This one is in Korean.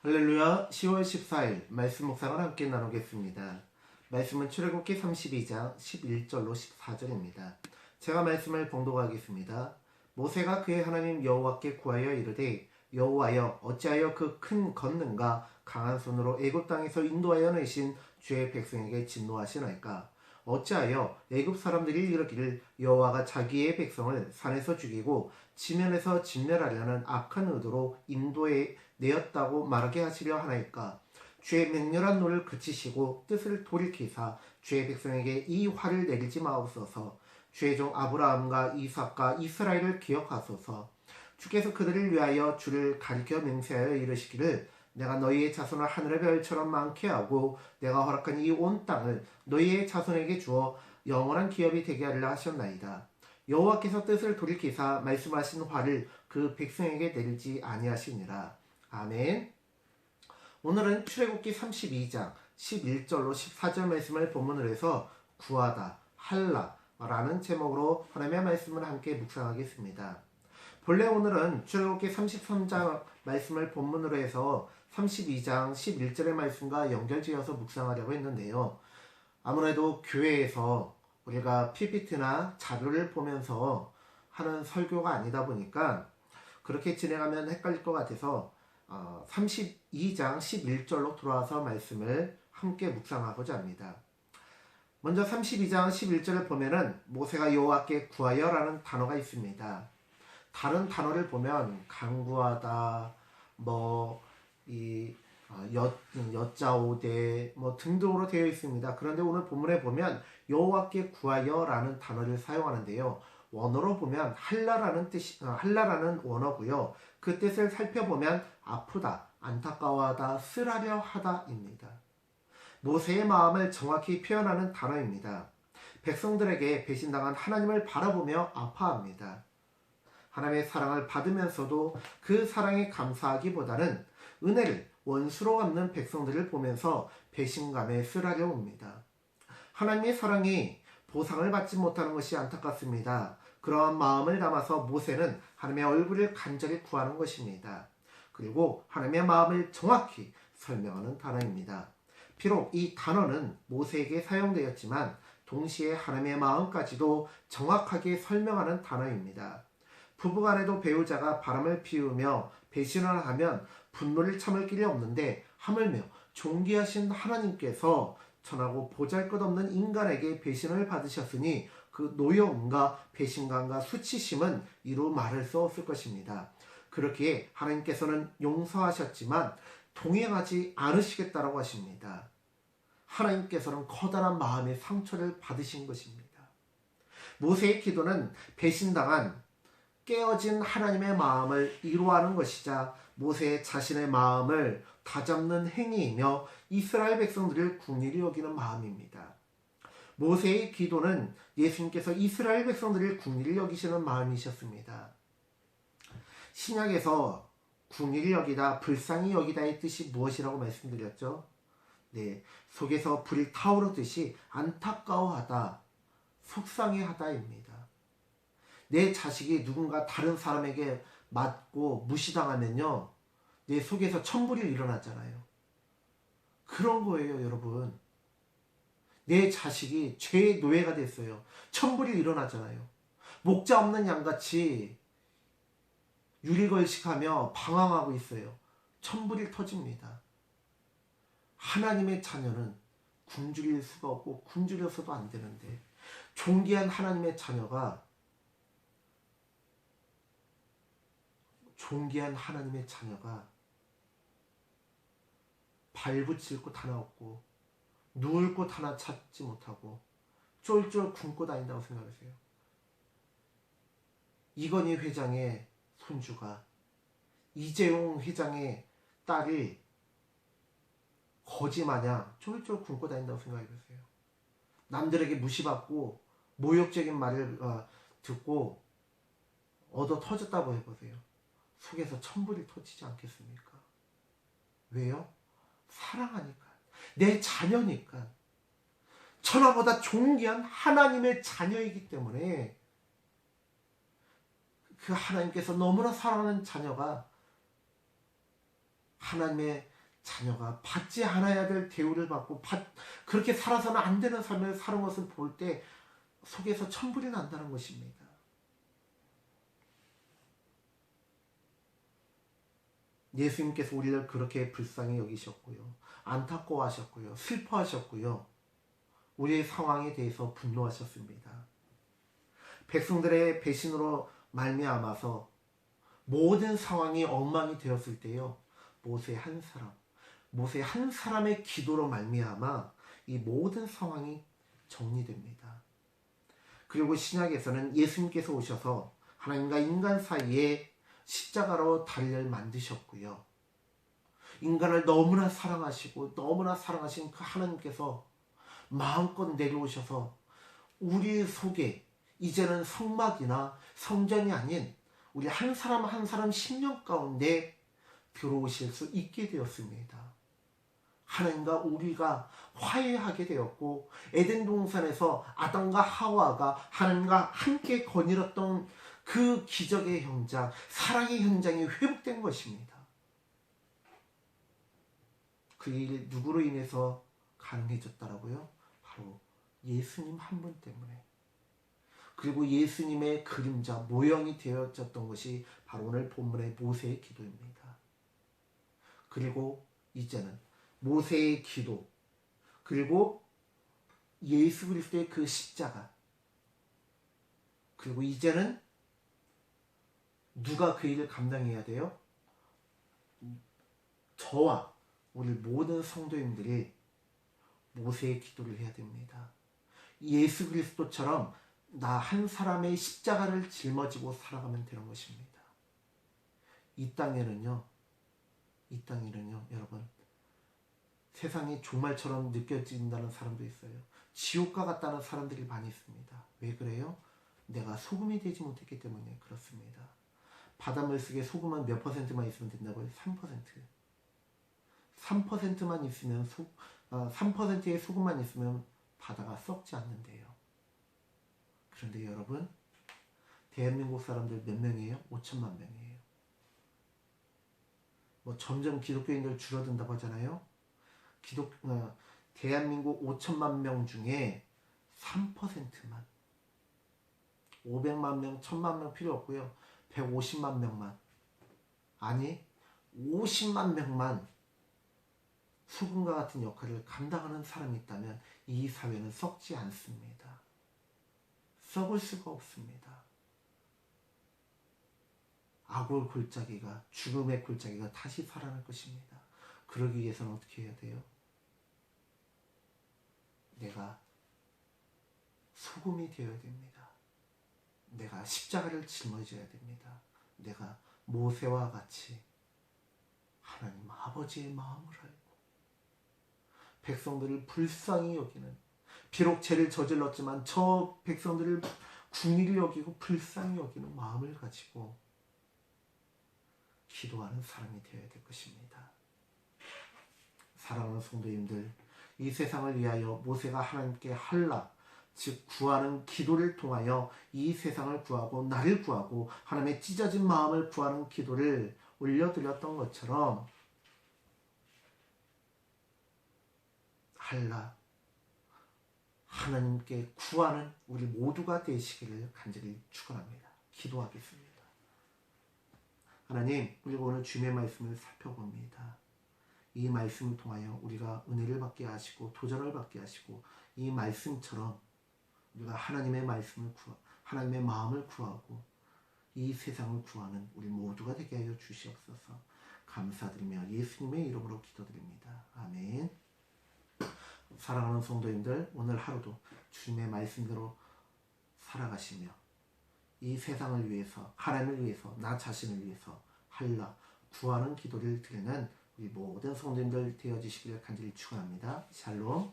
할렐루야. 10월 14일 말씀 묵상을 함께 나누겠습니다. 말씀은 출애굽기 32장 11절로 14절입니다. 제가 말씀을 봉독하겠습니다. 모세가 그의 하나님 여호와께 구하여 이르되 여호와여 어찌하여 그 큰 권능과 강한 손으로 애굽 땅에서 인도하여 내신 주의 백성에게 진노하시나이까. 어찌하여 애굽 사람들이 이르기를 여호와가 자기의 백성을 산에서 죽이고 지면에서 진멸하려는 악한 의도로 인도해 내었다고 말하게 하시려 하나이까. 주의 맹렬한 노를 그치시고 뜻을 돌이키사 주의 백성에게 이 화를 내리지 마옵소서. 주의 종 아브라함과 이삭과 이스라엘을 기억하소서. 주께서 그들을 위하여 주를 가리켜 맹세하여 이르시기를 내가 너희의 자손을 하늘의 별처럼 많게 하고 내가 허락한 이 온 땅을 너희의 자손에게 주어 영원한 기업이 되게 하리라 하셨나이다. 여호와께서 뜻을 돌이키사 말씀하신 화를 그 백성에게 내리지 아니하시니라. 아멘. 오늘은 출애굽기 32장 11절로 14절 말씀을 본문으로 해서 구하다, 할라라는 제목으로 하나님의 말씀을 함께 묵상하겠습니다. 본래 오늘은 출애굽기 33장 말씀을 본문으로 해서 32장 11절의 말씀과 연결지어서 묵상하려고 했는데요. 아무래도 교회에서 우리가 PPT나 자료를 보면서 하는 설교가 아니다 보니까 그렇게 진행하면 헷갈릴 것 같아서 32장 11절로 돌아와서 말씀을 함께 묵상하고자 합니다. 먼저 32장 11절을 보면은 모세가 여호와께 구하여라는 단어가 있습니다. 다른 단어를 보면 강구하다, 여짜오되 등등으로 되어 있습니다. 그런데 오늘 본문에 보면 여호와께 구하여라는 단어를 사용하는데요. 원어로 보면 할라라는 원어고요. 그 뜻을 살펴보면 아프다, 안타까워하다, 쓰라려 하다입니다. 모세의 마음을 정확히 표현하는 단어입니다. 백성들에게 배신당한 하나님을 바라보며 아파합니다. 하나님의 사랑을 받으면서도 그 사랑에 감사하기보다는 은혜를 원수로 갚는 백성들을 보면서 배신감에 쓰라려 옵니다. 하나님의 사랑이 보상을 받지 못하는 것이 안타깝습니다. 그러한 마음을 담아서 모세는 하나님의 얼굴을 간절히 구하는 것입니다. 그리고 하나님의 마음을 정확히 설명하는 단어입니다. 비록 이 단어는 모세에게 사용되었지만 동시에 하나님의 마음까지도 정확하게 설명하는 단어입니다. 부부간에도 배우자가 바람을 피우며 배신을 하면 분노를 참을 길이 없는데 하물며 존귀하신 하나님께서 천하고 보잘것없는 인간에게 배신을 받으셨으니 그 노여움과 배신감과 수치심은 이루 말할 수 없을 것입니다. 그렇기에 하나님께서는 용서하셨지만 동행하지 않으시겠다라고 하십니다. 하나님께서는 커다란 마음의 상처를 받으신 것입니다. 모세의 기도는 배신당한 깨어진 하나님의 마음을 이루어하는 것이자 모세 자신의 마음을 다잡는 행위이며 이스라엘 백성들을 긍휼히 여기는 마음입니다. 모세의 기도는 예수님께서 이스라엘 백성들을 긍휼히 여기시는 마음이셨습니다. 신약에서 긍휼히 여기다, 불쌍히 여기다의 뜻이 무엇이라고 말씀드렸죠? 네, 속에서 불이 타오르듯이 안타까워하다, 속상해하다입니다. 내 자식이 누군가 다른 사람에게 맞고 무시당하면요, 내 속에서 천불이 일어나잖아요. 그런 거예요, 여러분. 내 자식이 죄의 노예가 됐어요. 천불이 일어나잖아요. 목자 없는 양같이 유리걸식하며 방황하고 있어요. 천불이 터집니다. 하나님의 자녀는 굶주릴 수가 없고 굶주려서도 안 되는데 존귀한 하나님의 자녀가 발붙일 곳 하나 없고 누울 곳 하나 찾지 못하고 쫄쫄 굶고 다닌다고 생각하세요. 이건희 회장의 손주가 이재용 회장의 딸이 거지마냥 쫄쫄 굶고 다닌다고 생각해보세요. 남들에게 무시받고 모욕적인 말을 듣고 얻어 터졌다고 해보세요. 속에서 천불이 터지지 않겠습니까? 왜요? 사랑하니까. 내 자녀니까. 천하보다 존귀한 하나님의 자녀이기 때문에 그 하나님께서 너무나 사랑하는 자녀가 하나님의 자녀가 받지 않아야 될 대우를 받고 그렇게 살아서는 안 되는 삶을 사는 것을 볼 때 속에서 천불이 난다는 것입니다. 예수님께서 우리를 그렇게 불쌍히 여기셨고요. 안타까워하셨고요. 슬퍼하셨고요. 우리의 상황에 대해서 분노하셨습니다. 백성들의 배신으로 말미암아서 모든 상황이 엉망이 되었을 때요. 모세 한 사람의 기도로 말미암아 이 모든 상황이 정리됩니다. 그리고 신약에서는 예수님께서 오셔서 하나님과 인간 사이에 십자가로 다리를 만드셨고요. 인간을 너무나 사랑하시고 너무나 사랑하신 그 하나님께서 마음껏 내려오셔서 우리 속에 이제는 성막이나 성전이 아닌 우리 한 사람 한 사람 심령 가운데 들어오실 수 있게 되었습니다. 하나님과 우리가 화해하게 되었고 에덴 동산에서 아담과 하와가 하나님과 함께 거닐었던 그 기적의 현장, 사랑의 현장이 회복된 것입니다. 그 일 누구로 인해서 가능해졌다라고요? 바로 예수님 한 분 때문에. 그리고 예수님의 그림자, 모형이 되어졌던 것이 바로 오늘 본문의 모세의 기도입니다. 그리고 이제는 모세의 기도, 그리고 예수 그리스도의 그 십자가, 그리고 이제는 누가 그 일을 감당해야 돼요? 저와 우리 모든 성도님들이 모세의 기도를 해야 됩니다. 예수 그리스도처럼 나 한 사람의 십자가를 짊어지고 살아가면 되는 것입니다. 이 땅에는요 여러분, 세상이 종말처럼 느껴진다는 사람도 있어요. 지옥과 같다는 사람들이 많이 있습니다. 왜 그래요? 내가 소금이 되지 못했기 때문에 그렇습니다. 바닷물 속에 소금은 몇 퍼센트만 있으면 된다고요? 3%. 3%만 있으면 3%의 소금만 있으면 바다가 썩지 않는데요. 그런데 여러분, 대한민국 사람들 몇 명이에요? 5천만 명이에요. 점점 기독교인들 줄어든다고 하잖아요. 대한민국 5천만 명 중에 3%만, 500만 명, 1000만 명 필요 없고요. 150만 명만, 아니 50만 명만 소금과 같은 역할을 감당하는 사람이 있다면 이 사회는 썩지 않습니다. 썩을 수가 없습니다. 악을 골짜기가, 죽음의 골짜기가 다시 살아날 것입니다. 그러기 위해서는 어떻게 해야 돼요? 내가 소금이 되어야 됩니다. 내가 십자가를 짊어져야 됩니다. 내가 모세와 같이 하나님 아버지의 마음을 알고 백성들을 불쌍히 여기는, 비록 죄를 저질렀지만 저 백성들을 궁일이 여기고 불쌍히 여기는 마음을 가지고 기도하는 사람이 되어야 될 것입니다. 사랑하는 성도님들, 이 세상을 위하여 모세가 하나님께 할라, 즉 구하는 기도를 통하여 이 세상을 구하고 나를 구하고 하나님의 찢어진 마음을 구하는 기도를 올려드렸던 것처럼 할라, 하나님께 구하는 우리 모두가 되시기를 간절히 축원합니다. 기도하겠습니다. 하나님, 우리가 오늘 주님의 말씀을 살펴봅니다. 이 말씀을 통하여 우리가 은혜를 받게 하시고 도전을 받게 하시고 이 말씀처럼 우리가 하나님의 말씀을 하나님의 마음을 구하고 이 세상을 구하는 우리 모두가 되게 하여 주시옵소서. 감사드리며 예수님의 이름으로 기도드립니다. 아멘. 사랑하는 성도님들, 오늘 하루도 주님의 말씀대로 살아가시며 이 세상을 위해서, 하나님을 위해서, 나 자신을 위해서 할라, 구하는 기도를 드리는 우리 모든 성도님들 되어주시기를 간절히 축원합니다. 샬롬.